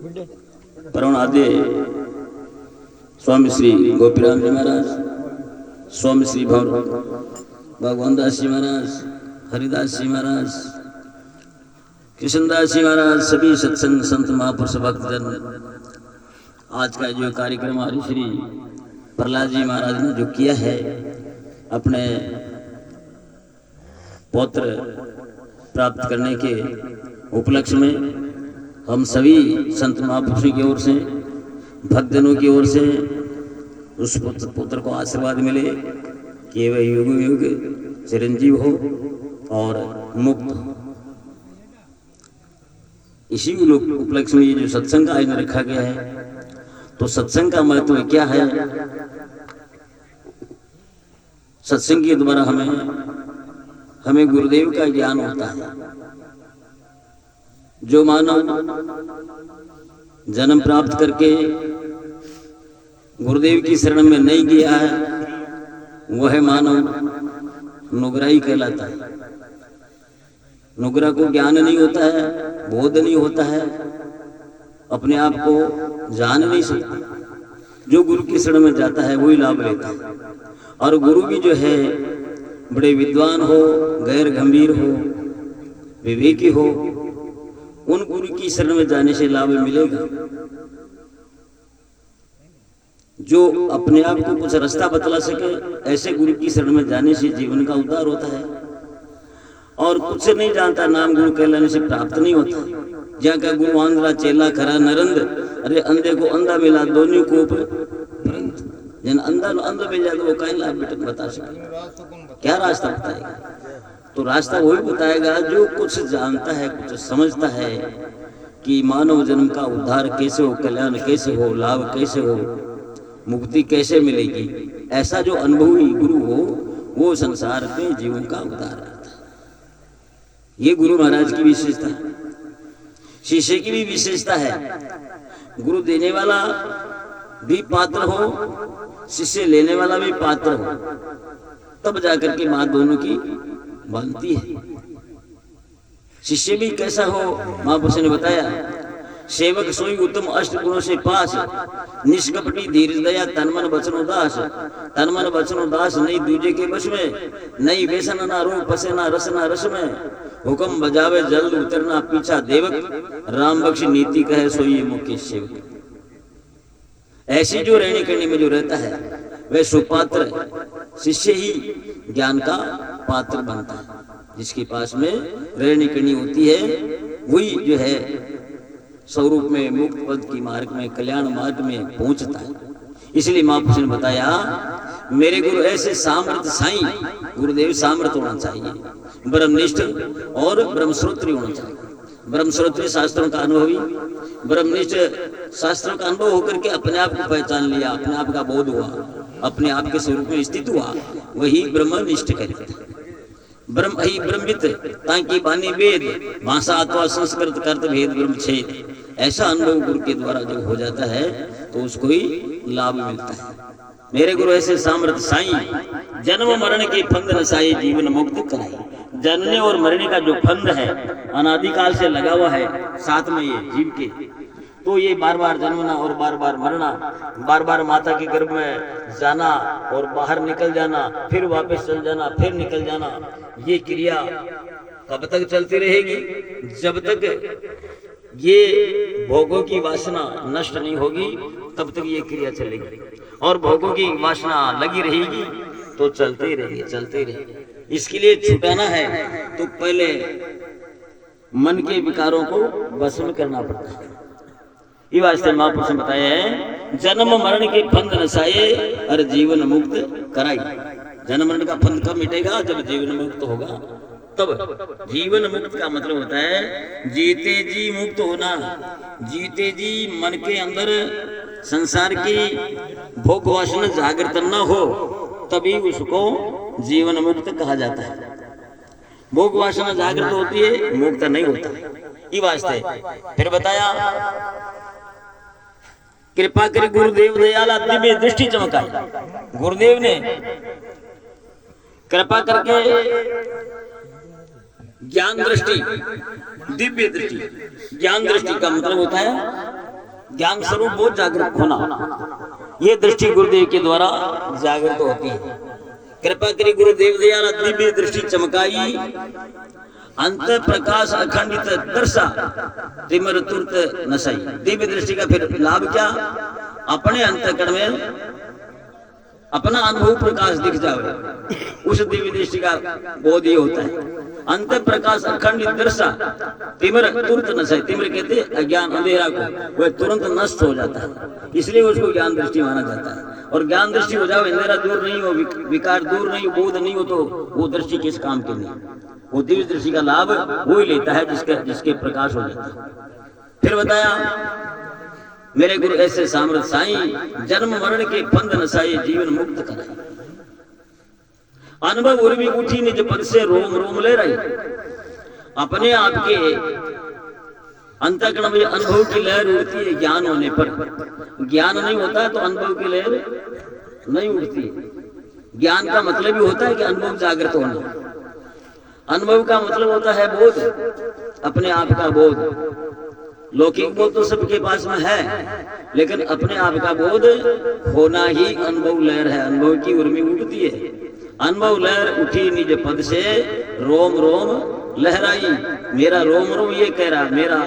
परम आद्य स्वामी श्री गोपीराम जी महाराज, स्वामी श्री भगवान दास जी महाराज, हरिदास जी महाराज, कृष्णदास जी महाराज, सभी सत्संग संत महापुरुष भक्तजन, आज का जो कार्यक्रम हमारे श्री प्रहलाद जी महाराज ने जो किया है अपने पौत्र प्राप्त करने के उपलक्ष्य में, हम सभी संत महापुरुषों की ओर से, भक्तजनों की ओर से उस पुत्र को आशीर्वाद मिले कि वह युग युग चिरंजीव हो और मुक्त हो। इसी उपलक्ष्य में ये जो सत्संग का आयोजन रखा गया है, तो सत्संग का महत्व क्या है? सत्संग के द्वारा हमें गुरुदेव का ज्ञान होता है। जो मानव जन्म प्राप्त करके गुरुदेव की शरण में नहीं गया है, वह मानव नुग्राही कहलाता है। नुग्रा को ज्ञान नहीं होता है, बोध नहीं होता है, अपने आप को जान नहीं सकता। जो गुरु की शरण में जाता है वही लाभ लेता है। और गुरु भी जो है बड़े विद्वान हो, गैर गंभीर हो, विवेकी हो, उन गुरु की शरण में जाने से लाभ मिलेगा। जो अपने आप को कुछ रास्ता बतला सके, ऐसे गुरु की शरण में जाने से जीवन का उद्धार होता है। और कुछ नहीं जानता, नाम गुरु कहलाने से प्राप्त नहीं होता। जहाँ का गुरु आंध्रा चेला खरा नरंद, अरे अंधे को अंधा मिला दोनों को जन अंधा मिल जाए तो वो कहीं लाभ बता सके, क्या रास्ता बताएगा? तो रास्ता वही बताएगा जो कुछ जानता है, कुछ समझता है कि मानव जन्म का उद्धार कैसे हो, कल्याण कैसे हो, लाभ कैसे हो, मुक्ति कैसे मिलेगी। ऐसा जो अनुभवी गुरु हो वो संसार के जीवन का उद्धार करता है। ये गुरु महाराज की विशेषता है। शिष्य की भी विशेषता है। गुरु देने वाला भी पात्र हो, शिष्य लेने वाला भी पात्र हो, तब जाकर के बात दोनों की बनती है। शिष्य भी कैसा हो, महापुरुष ने बताया, सेवक सोई उत्तम अष्ट गुणों से पास, निष्कपटी धीरज दया तनमन वचन उदास। तनमन वचन उदास नहीं दूजे के वश में, नहीं व्यसन ना रूप पसे ना रस ना रस में। हुक्म बजावे जल्द उतरना पीछा देवक, राम बख्श नीति कहे सोई मुख्य सेवक। ऐसी जो रहनी करनी में जो रहता है वह सुपात्र है। शिष्य ही ज्ञान का पात्र बनता है। जिसके पास में रहनी करनी होती है वही जो है स्वरूप में, मुक्त पद की मार्ग में, कल्याण मार्ग में पहुंचता है। इसलिए महापुरुष ने बताया, मेरे गुरु ऐसे सामर्थ साईं, गुरुदेव सामर्थ होना चाहिए, ब्रह्मनिष्ठ और ब्रह्मश्रोत्री होना चाहिए। ब्रह्मश्रोत्री शास्त्रों का अनुभवी, ब्रह्मनिष्ठ शास्त्रों का अनुभव होकर के अपने आप को पहचान लिया, अपने आप का बोध हुआ, अपने आप के स्वरूप में स्थित हुआ, वही ब्रह्मनिष्ठ कहते हैं। ब्रह्म ही ब्रह्मविद ताकि बानी वेद, भाषा अथवा संस्कृत कर्त भेद ब्रह्म छेद। ऐसा अनुभव गुरु के द्वारा जब हो जाता है तो उसको ही लाभ मिलता है। मेरे गुरु ऐसे सामर्थ साईं, जन्म मरण के फंद नसाई जीवन मुक्त कराई। जन्मने और मरने का जो फंद है अनादिकाल से लगा हुआ है साथ में ये जीव के, तो ये बार बार जन्मना और बार बार मरना, बार बार माता के गर्भ में जाना और बाहर निकल जाना, फिर वापस चल जाना, फिर निकल जाना, ये क्रिया कब तक चलती रहेगी? जब तक ये भोगों की वासना नष्ट नहीं होगी तब तक ये क्रिया चलेगी। और भोगों की वासना लगी रहेगी तो चलते रहेगी, चलते रहेगी। इसके लिए छुटाना है तो पहले मन के विकारों को वश में करना पड़ता है। ये वास्ते महापुरुष ने बताया है, जन्म मरण के फंद नसाए और जीवन मुक्त कराई। जन्म मरण का फंद कब मिटेगा? जब जीवन मुक्त होगा तब। जीवन मुक्त का मतलब होता है जीते जी मुक्त होना। जीते जी मन के अंदर संसार की भोग वासना जागृत न हो तभी उसको जीवन मुक्त कहा जाता है। भोग वासना जागृत होती है, मुक्त नहीं होता। ये वास्ते फिर बताया, कृपा कर गुरुदेव दयाला दिव्य दृष्टि चमकाई। गुरुदेव ने कृपा करके ज्ञान दृष्टि, दिव्य दृष्टि। ज्ञान दृष्टि का मतलब होता है ज्ञान स्वरूप बहुत जागृत होना, ये दृष्टि गुरुदेव के द्वारा जागृत होती है। कृपा करी गुरुदेव दयाल दिव्य दृष्टि चमकाई, अंत प्रकाश अखंडित दर्शा तिमर तुरत नसाई। दिव्य दृष्टि का फिर लाभ क्या? अपने अंतःकरण में अपना अनुभव प्रकाश दिख जावे, उस दिव्य दृष्टि का बोध ये होता है। अंत प्रकाश अखंडित दर्शा तिमिर तुरंत नसाई। तिमिर कहते अज्ञान अंधेरा को, वह तुरंत नष्ट हो जाता है, इसलिए उसको ज्ञान दृष्टि माना जाता है। और ज्ञान दृष्टि हो जाए, अंधेरा दूर नहीं हो, विकार दूर नहीं हो, बोध नहीं हो, तो वो दृष्टि किस काम के लिए? वो दिव्य दृष्टि का लाभ वो ही लेता है जिसके प्रकाश हो जाता है। फिर बताया मेरे गुरु ऐसे सामर्थ साईं, जन्म मरण के फंद नसाए, जीवन मुक्त कराए। अनुभव उर्वी उठी निज पद से, रोम रोम ले रही। अपने आप के अंतःकरण में अनुभव की लहर उड़ती है ज्ञान होने पर। ज्ञान नहीं होता तो अनुभव की लहर नहीं उड़ती। ज्ञान का मतलब ही होता है कि अनुभव जागृत होना। अनुभव का मतलब होता है बोध, अपने आप का बोध। लौकिक बोध तो सबके पास में है, लेकिन अपने आप का बोध होना ही अनुभव लहर है। अनुभव की उर्मी उठती है, अनुभव लहर उठी निज पद से, रोम रोम लहराई। मेरा रोम रोम ये कह रहा, मेरा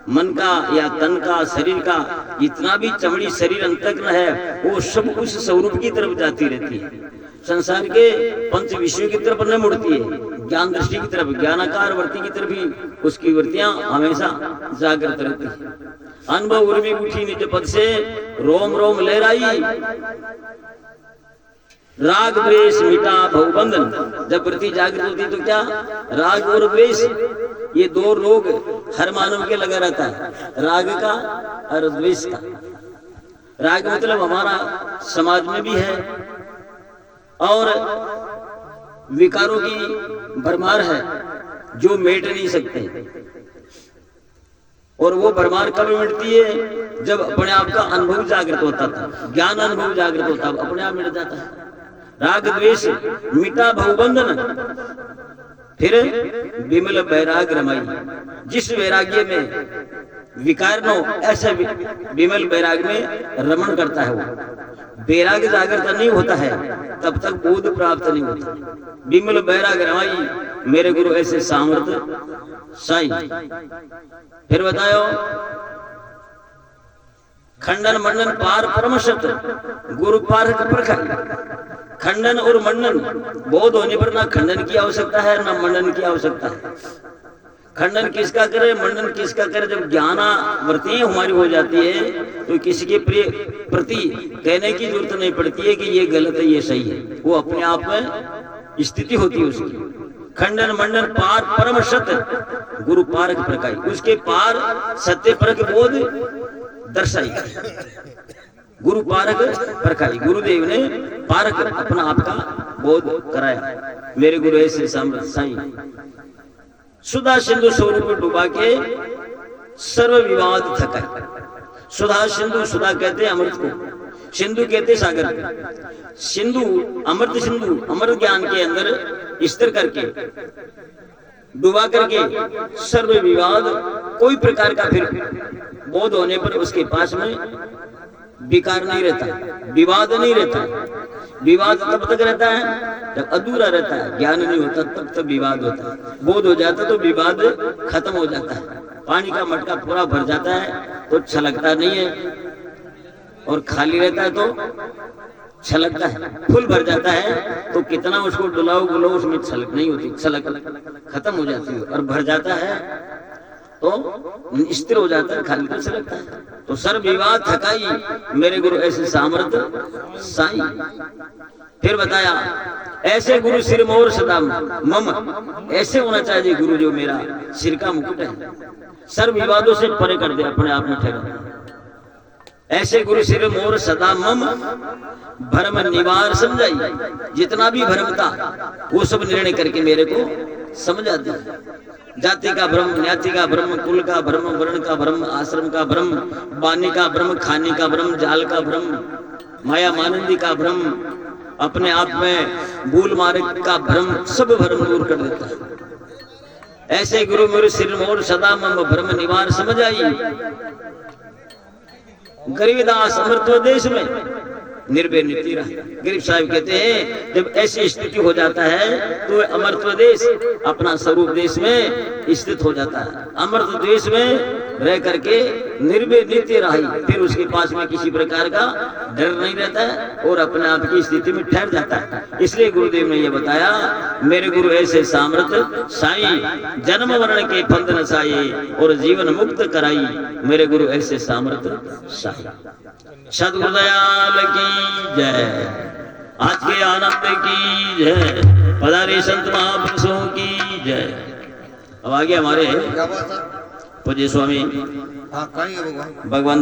मन का या तन का शरीर का जितना भी चमड़ी शरीर अंतःकरण है, वो सब उस स्वरूप की तरफ जाती रहती है। संसार के पंच विषयों की तरफ न मुड़ती है, ज्ञान दृष्टि की तरफ, ज्ञानाकार वृत्ति की तरफ ही उसकी वृत्तियां हमेशा जागृत रहती है। अनुभव उर्मी उठी निज पद से, रोम रोम लहराई। राग द्वेष मिटा भवबंधन। जब वृत्ति जागृत होती है तो क्या? राग और द्वेष, ये दो रोग हर मानव के लगा रहता है, राग का और द्वेष का। राग मतलब हमारा समाज में भी है, और विकारों की भरमार है जो मेट नहीं सकते। और वो भरमार कब मिटती है? जब अपने आप का अनुभव जागृत होता था, ज्ञान अनुभव जागृत होता, अपने आप मिट जाता है। राग द्वेष मिटा भवबंधन, फिर विमल वैराग रमाई। जिस वैराग्य में विकार न हो, ऐसे विमल वैराग में रमण करता है वो। वैराग जागृत नहीं होता है तब तक बोध प्राप्त नहीं होता। विमल वैराग रमाई, मेरे गुरु ऐसे सामर्थ साईं। फिर बताओ खंडन मंडन पार परमशत, गुरु पारक प्रखर। खंडन और मंडन बोध होने पर ना खंडन की आवश्यकता है ना मंडन की आवश्यकता है। खंडन किसका करे, मंडन किसका करे? जब ज्ञानावृत्ति हमारी हो जाती है तो किसी के प्रति कहने की जरूरत नहीं पड़ती है कि ये गलत है ये सही है, वो अपने आप में स्थिति होती है उसकी। खंडन मंडन पार परम सत्य, गुरु पारक प्रकाई। उसके पार सत्य परक बोध दर्शाई, गुरु पारक प्रकाई। गुरुदेव ने पारक अपना आप का बोध कराया। मेरे गुरु ऐसे सामर्थ साईं, सुधा सिंधु स्वरूप डुबा के सर्व विवाद थकाई। सुधा सिंधु, सुधा कहते हैं अमृत को, सिंधु कहते सागर को। सिंधु अमृत, सिंधु अमृत ज्ञान के अंदर स्थिर करके डुबा करके सर्व विवाद, कोई प्रकार का फिर बोध होने पर उसके पास में विकार नहीं रहता, विवाद नहीं रहता। विवाद तब तक रहता है जब अधूरा रहता है, ज्ञान नहीं होता तब तक विवाद होता है। बोध हो जाता तो विवाद खत्म हो जाता है। पानी का मटका पूरा भर जाता है तो छलकता नहीं है, और खाली रहता है तो छलकता है। फुल भर जाता है तो कितना उसको डुलाओ गुलाओ उसमें छलक नहीं होती, छलक खत्म हो जाती है। और भर जाता है तो स्थिर हो जाता है, खाली तो छलकता है। तो सर्व विवाद थकाई, मेरे गुरु ऐसे सामर्थ साई। फिर बताया ऐसे गुरु सिर मोर सदा मम, ऐसे होना चाहिए गुरु जो मेरा सिर का मुकुट है, सर्व विवादों से परे कर दे, अपने आप में ठहरा। ऐसे गुरु सिर मोर सदा मम, भ्रम निवार समझाई। जितना भी भ्रम था वो सब निर्णय करके मेरे को समझा दिया। जाति का भ्रम, न्याति का भ्रम, कुल का भ्रम, वर्ण का भ्रम, आश्रम का भ्रम, बानी का भ्रम, खाने का भ्रम, जाल का भ्रम, माया मानंदी का भ्रम, अपने आप में भूल मार्ग का भ्रम, सब भ्रम दूर कर देता है। ऐसे गुरु मेरे सिर मोर सदा मम, भ्रम निवार समझ आई। गरीबदास अमृत देश में निर्भय नीति रहा। गरीब साहब कहते हैं जब ऐसी स्थिति हो जाता है तो अमृत देश अपना स्वरूप देश में स्थित हो जाता है। अमृत देश में रह करके निर्भय नीति रही, फिर उसके पास में किसी प्रकार का डर नहीं रहता है और अपने आप की स्थिति में ठहर जाता है। इसलिए गुरुदेव ने यह बताया, मेरे गुरु ऐसे सामर्थ साई, जन्म मरण के फंद नसाई और जीवन मुक्त कराई। मेरे गुरु ऐसे सामर्थ साई। सद्गुरु दयाल की जय। आज के आनंद की जय। पधारे संत महापुरुषों की जय। अब आगे हमारे पूज्य स्वामी भगवान